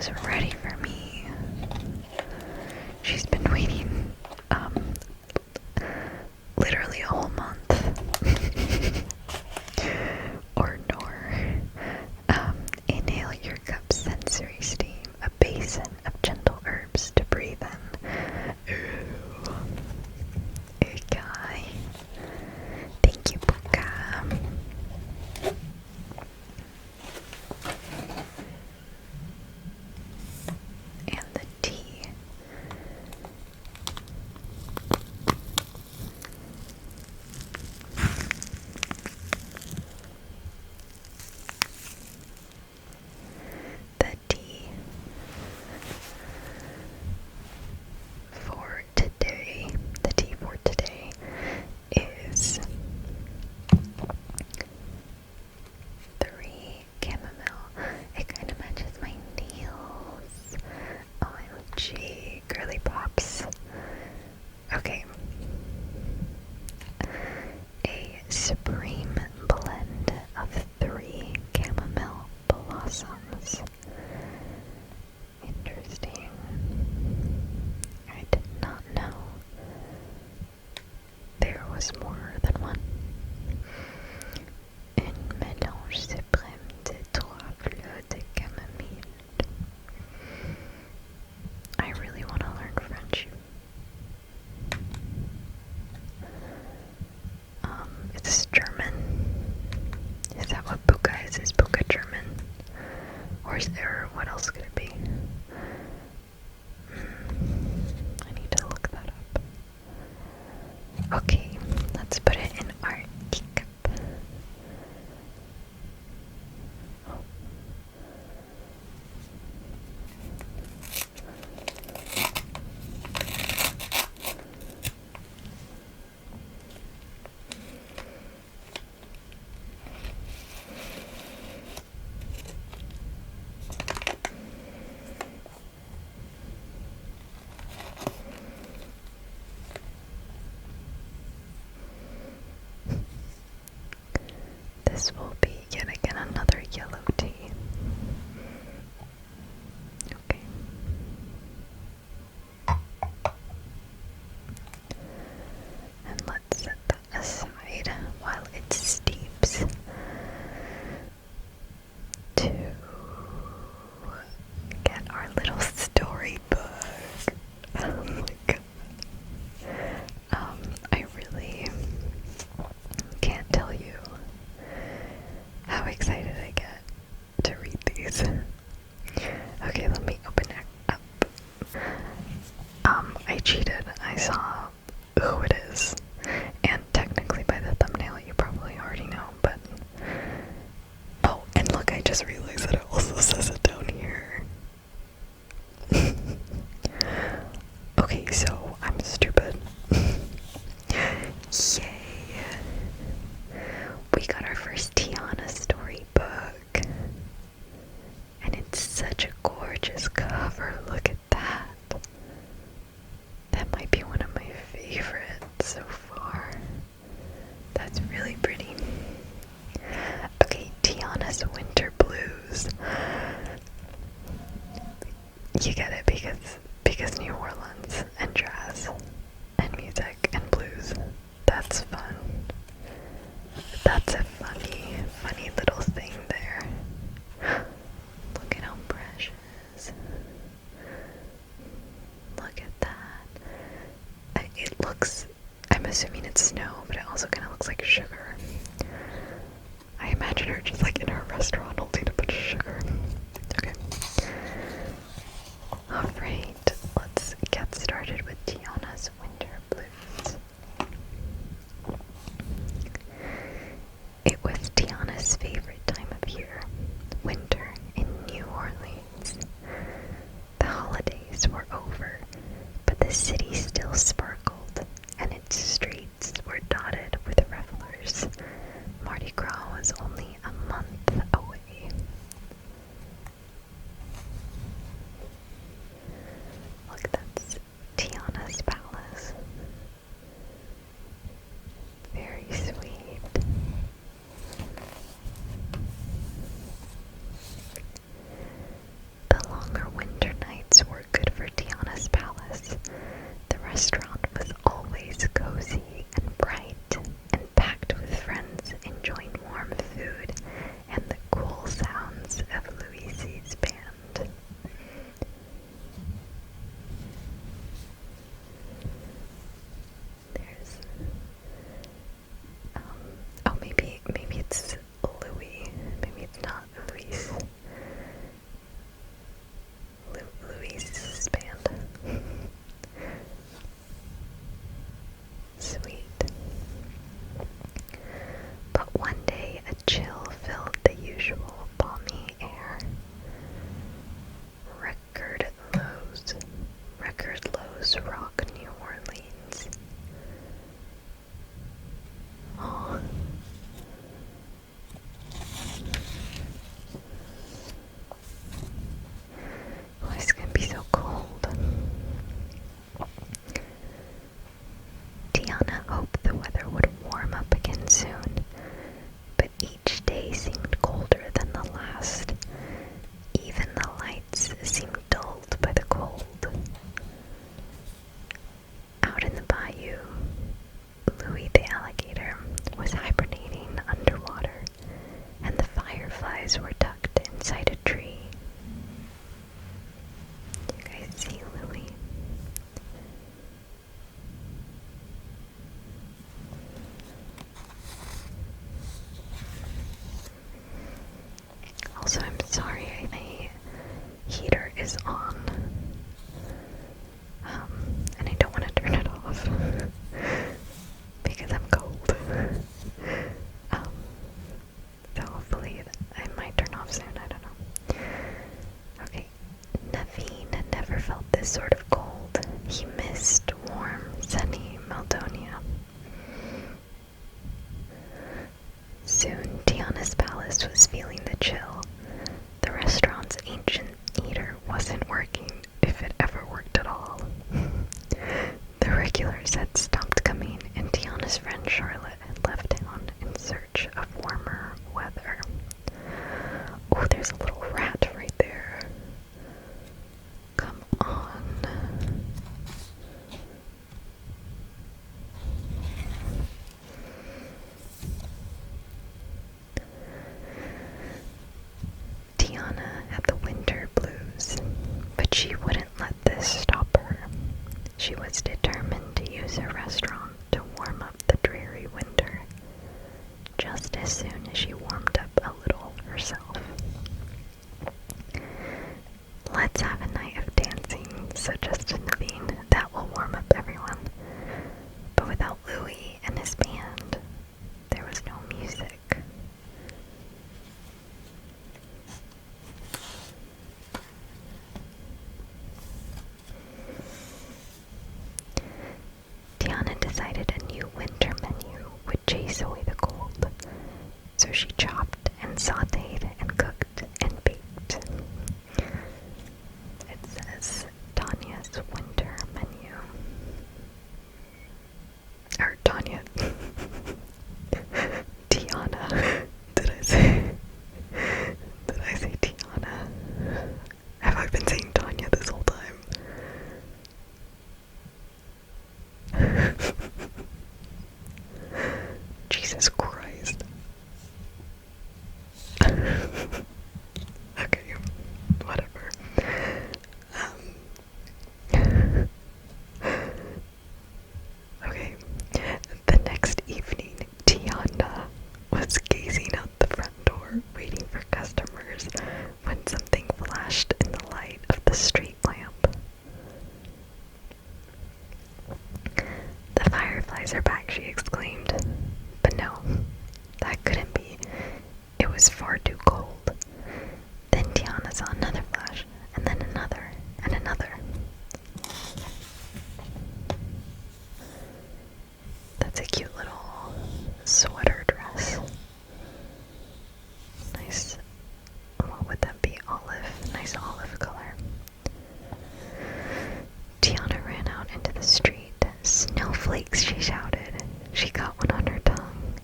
was ready for me. She's been waiting, literally a whole month. Or nor. Inhale your cup sensory steam, a basin of gentle herbs to breathe in. Ooh. Okay. Thank you, Puka. And the tea. The tea for today, is 3 chamomile. It kind of matches my nails. OMG, girly pops. Okay. A supreme blend of 3 chamomile blossoms. Interesting. I did not know there was more than one. Un mélange suprême de 3 fleurs de camomille. I really want to learn French. It's German. Is that what Buka is? Is Buka German? Or is there, what else could it be? I need to look that up. Okay, let's put it in our teacup. This will be yet again another yellow tea. Okay. And let's set that aside while it steeps to get our little storybook. Oh my god. I really can't tell you how excited I get to read these. Okay, let me open it up. I cheated. I saw who it is. And technically by the thumbnail you probably already know, but oh, and look, I just realized that it also says it down here. Okay, so I'm stupid. Yay! We got our first Tiana storybook. And it's such a gorgeous cover. Look at that. That might be one of my favorites so far. That's really pretty. Okay, Tiana's Winter Blues. You get it because New Orleans and jazz and music and blues. That's fun. That's a funny little thing there. Look at how precious. Look at that. It looks, I'm assuming it's snow, but it also kind of looks like sugar. I imagine her just like in her restaurant holding a bunch of sugar. Okay. were tucked inside a tree. You guys see Louie? Also, I'm sorry, my heater is on. And I don't want to turn it off because I'm cold. So hopefully I might turn off soon, I don't know. Okay, Naveen had never felt this sort of cold. He missed warm, sunny Maldonia. Soon, Tiana's palace was feeling the chill. The restaurant's ancient heater wasn't working, if it ever worked at all. The regulars had stopped coming, and Tiana's friend Charlotte had left town in search of warmer weather. Oh, there's a little rat right there. Come on. Tiana had the winter blues, but she wouldn't let this stop her. She was determined to use her restaurant to warm up the dreary winter, just as soon as she warmed up a little herself. Let's have a night of dancing, suggested Naveen. That will warm up everyone. But without Louis and his band, there was no music. Tiana decided a new winter menu would chase away the cold, so she chopped and sauteed and cooked and baked. It says Tanya's winter menu. Or Tanya. Tiana. Did I say Tiana? Have I been saying Tanya this whole time? Jesus Christ. Okay, whatever. Okay, the next evening, Tiana was gazing out the front door, waiting for customers, when something flashed in the light of the street lamp. The fireflies are back, she exclaimed. But no, that couldn't be. It was far too cold. Then Tiana saw another flash, and then another, and another. That's a cute little sweater dress. Nice. What would that be? Olive. Nice olive color. Tiana ran out into the street. Snowflakes, she shouted. She got one on her tongue.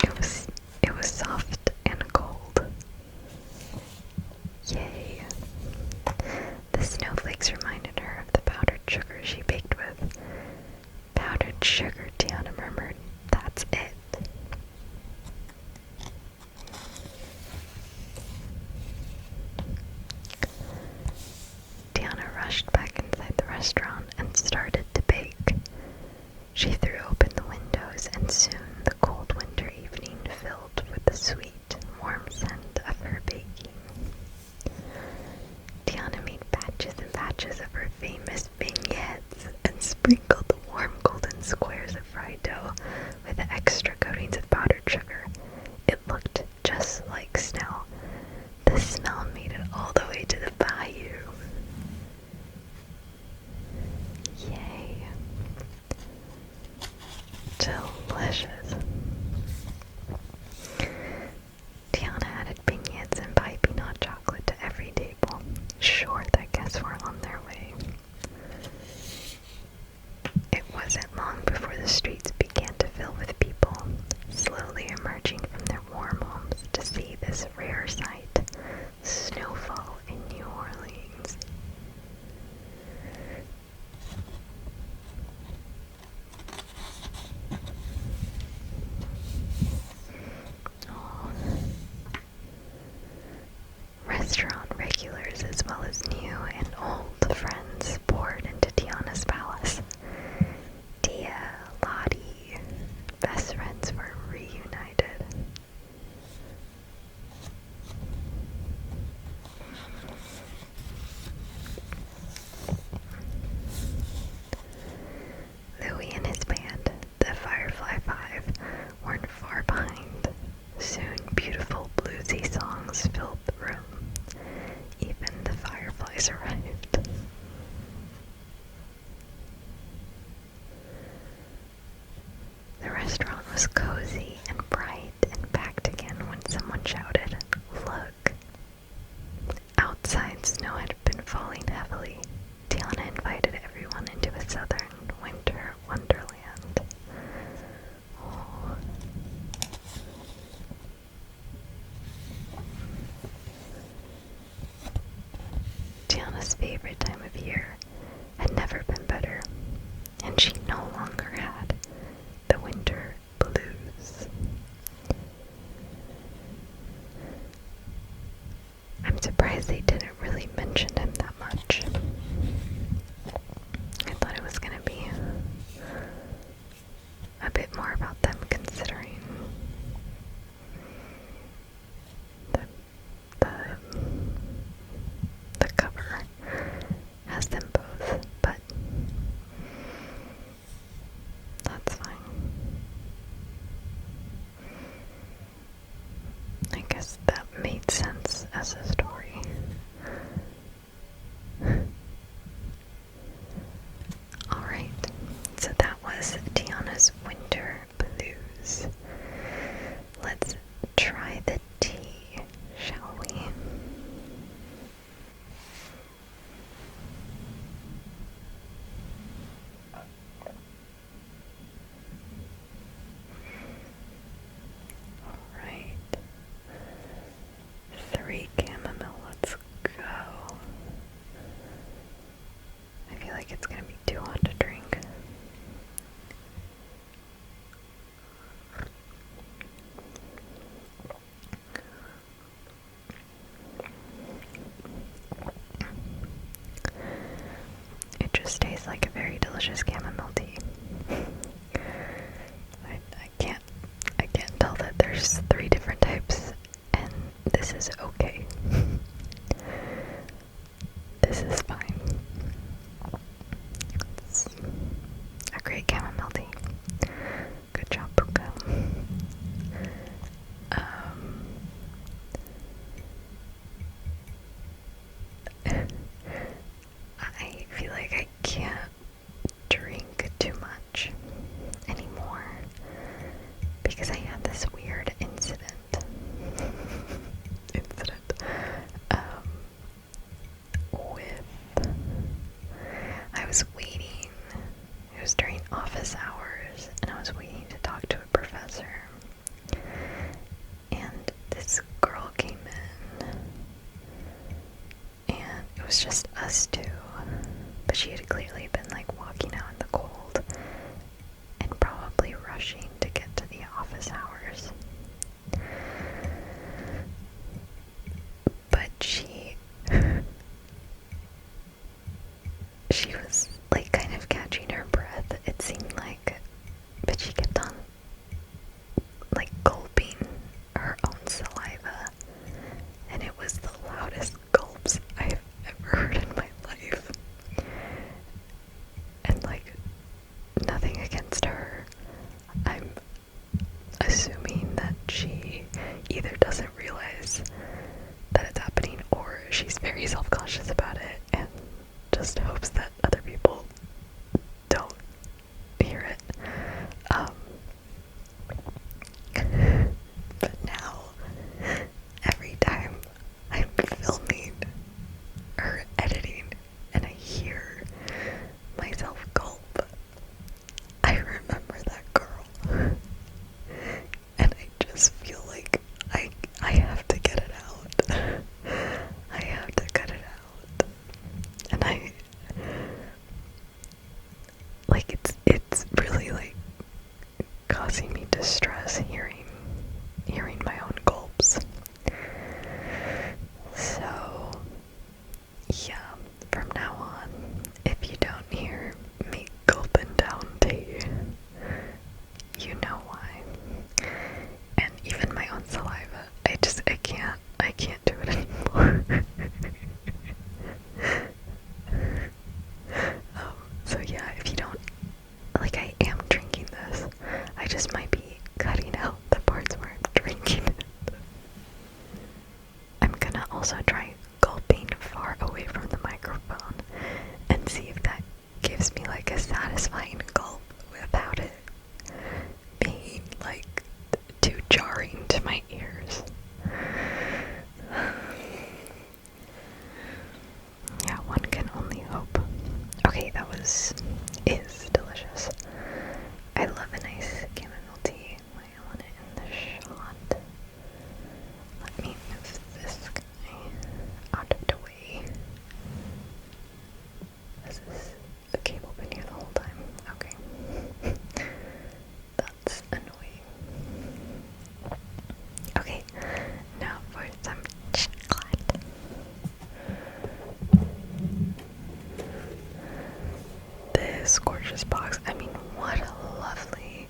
It was soft and cold. Yay. The snowflakes reminded her of the powdered sugar she baked with. Powdered sugar, Tiana murmured. That's it. Tiana rushed back inside the restaurant and started to bake. She threw open the windows, and soon the cold winter evening filled with the sweet, warm scent of her baking. Tiana made batches and batches of her famous beignets and sprinkled the warm golden squares of fried dough with extra coatings of powdered sugar. It looked just like snow. The smell made it all the way to the bayou. Yay. Delicious. Tiana added beignets and piping hot chocolate to every table. Sure, that guests were on their way. restaurant regulars as well as new and old friends poured into Tiana's palace. Tia, Lottie, best friends were reunited. Louis and his band, the Firefly Five, weren't far behind. Soon, beautiful bluesy songs filled the room. Even the fireflies arrived. The restaurant was cozy and bright and packed again when someone shouted, "Look!" Outside, snow had been falling heavily. Tiana invited everyone into a southern winter wonderland. Oh. Tiana's favorite time of year had never been better, and she no longer had the winter blues. I'm surprised they didn't really mention him that much. I thought it was going to be a bit more about them, considering the cover has them both, but that's fine. I guess that made sense as a story. Alright, so that was Tiana's winter blues. Let's try the tea, shall we? Alright. 3 chamomile, let's go. I feel like it's gonna be too hot to drink. It just tastes like a very delicious chamomile tea. I can't tell that there's 3 different types, and this is okay. This is fine. It's a great chamomile tea. Good job, Puka. I feel like I can't drink too much anymore because I had this weird incident. With I was waiting. It was during office hours, and I was waiting to talk to a professor. And this girl came in, and it was just us two. But she had clearly been like walking out in the cold and probably rushing to get to the office hours. But she was like kind of catching her breath, it seemed like, but she kept on like gulping her own saliva, and it was the loudest gulps I've ever heard in my life. And like, nothing against her, I'm assuming that she either doesn't realize that it's happening or she's very self-conscious about it and just hopes that other people don't hear it. But now, every time I'm filming or editing and I hear myself gulp, I remember that girl. And I just feel like I have to get it out. I have to cut it out. And away from the microphone and see if that gives me like a satisfying gulp without it being like too jarring to my ears. Yeah, one can only hope. Okay, is delicious. I love a nice chamomile tea. I want it in the shot. Let me move this guy out of the way. Has this cable been here the whole time? Okay. That's annoying. Okay, now for some chocolate. This gorgeous box. I mean, what a lovely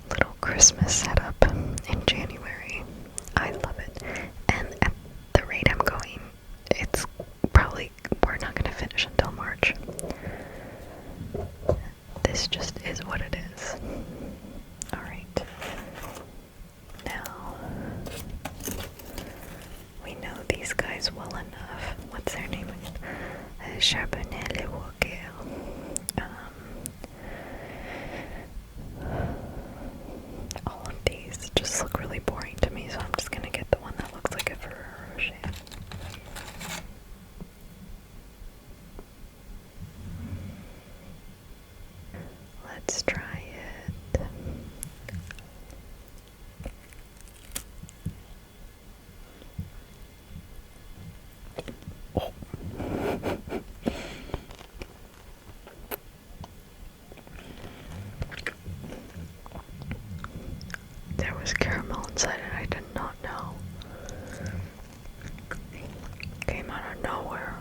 little Christmas setup in January. I love it. And at the rate I'm going, it's probably, we're not going to finish until March. This just is what it is. Alright. Now, we know these guys well enough. What's their name again? Charbonnet Le Walker. All of these just look really boring to me, so I'm just gonna get the one that looks like a Ferrero Rocher. Let's try it. Oh. There was caramel inside it, I did not know. Came out of nowhere.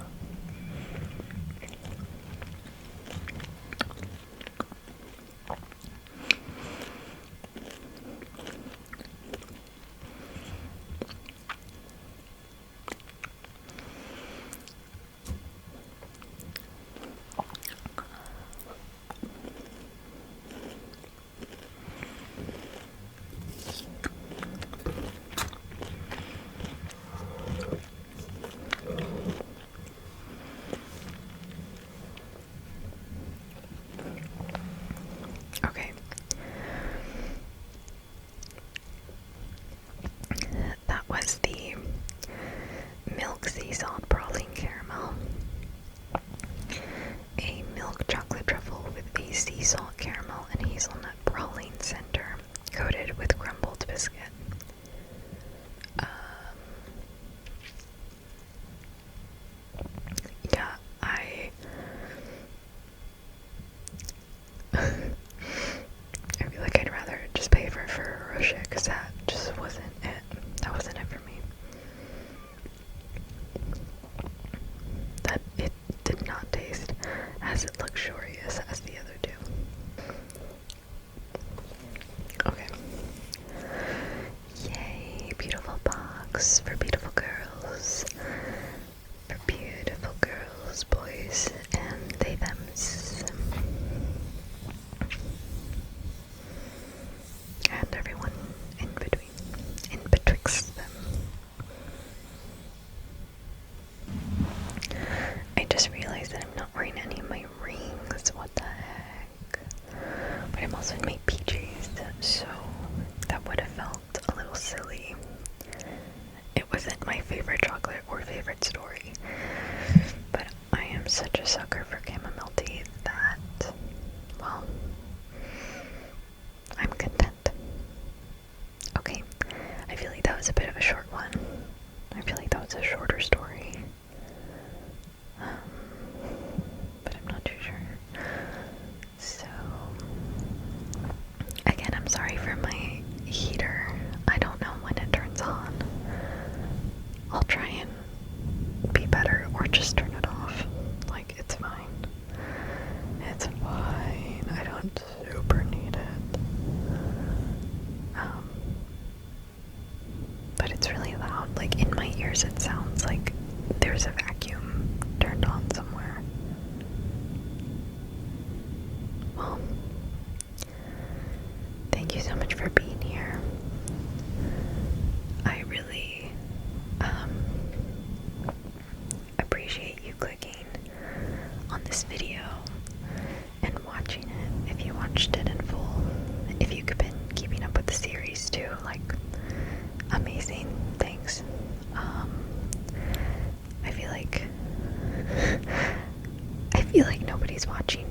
Okay. That was the milk sea salt praline caramel. A milk chocolate truffle with a sea salt caramel and hazelnut praline center, coated with crumbled biscuit. Yeah, I feel like I'd rather just pay for Ferrero Rocher because that just wasn't it. That wasn't it for me. That it did not taste as luxurious as the other two. Okay. Yay, beautiful box for beautiful girls. For beautiful girls, boys, and they thems. And everyone in between, in betwixt them. I just realized that I'm not wearing any of my rings. What the heck? But I'm also in my PJs, so that would have felt a little silly. It wasn't my favorite chocolate or favorite story, but I am such a sucker for chamomile tea that, well, I'm content. Okay, I feel like that was a bit of a short one. I feel like that was a shorter story. But I'm not too sure. So, again, I'm sorry for my heater. I don't know when it turns on. I'll try and be better or just turn it off. Like, it's fine. It's fine. I don't super need it. But it's really loud. Like, in my ears it sounds like there's a vacuum turned on somewhere. Well, thank you so much for being here. I really appreciate you feel like nobody's watching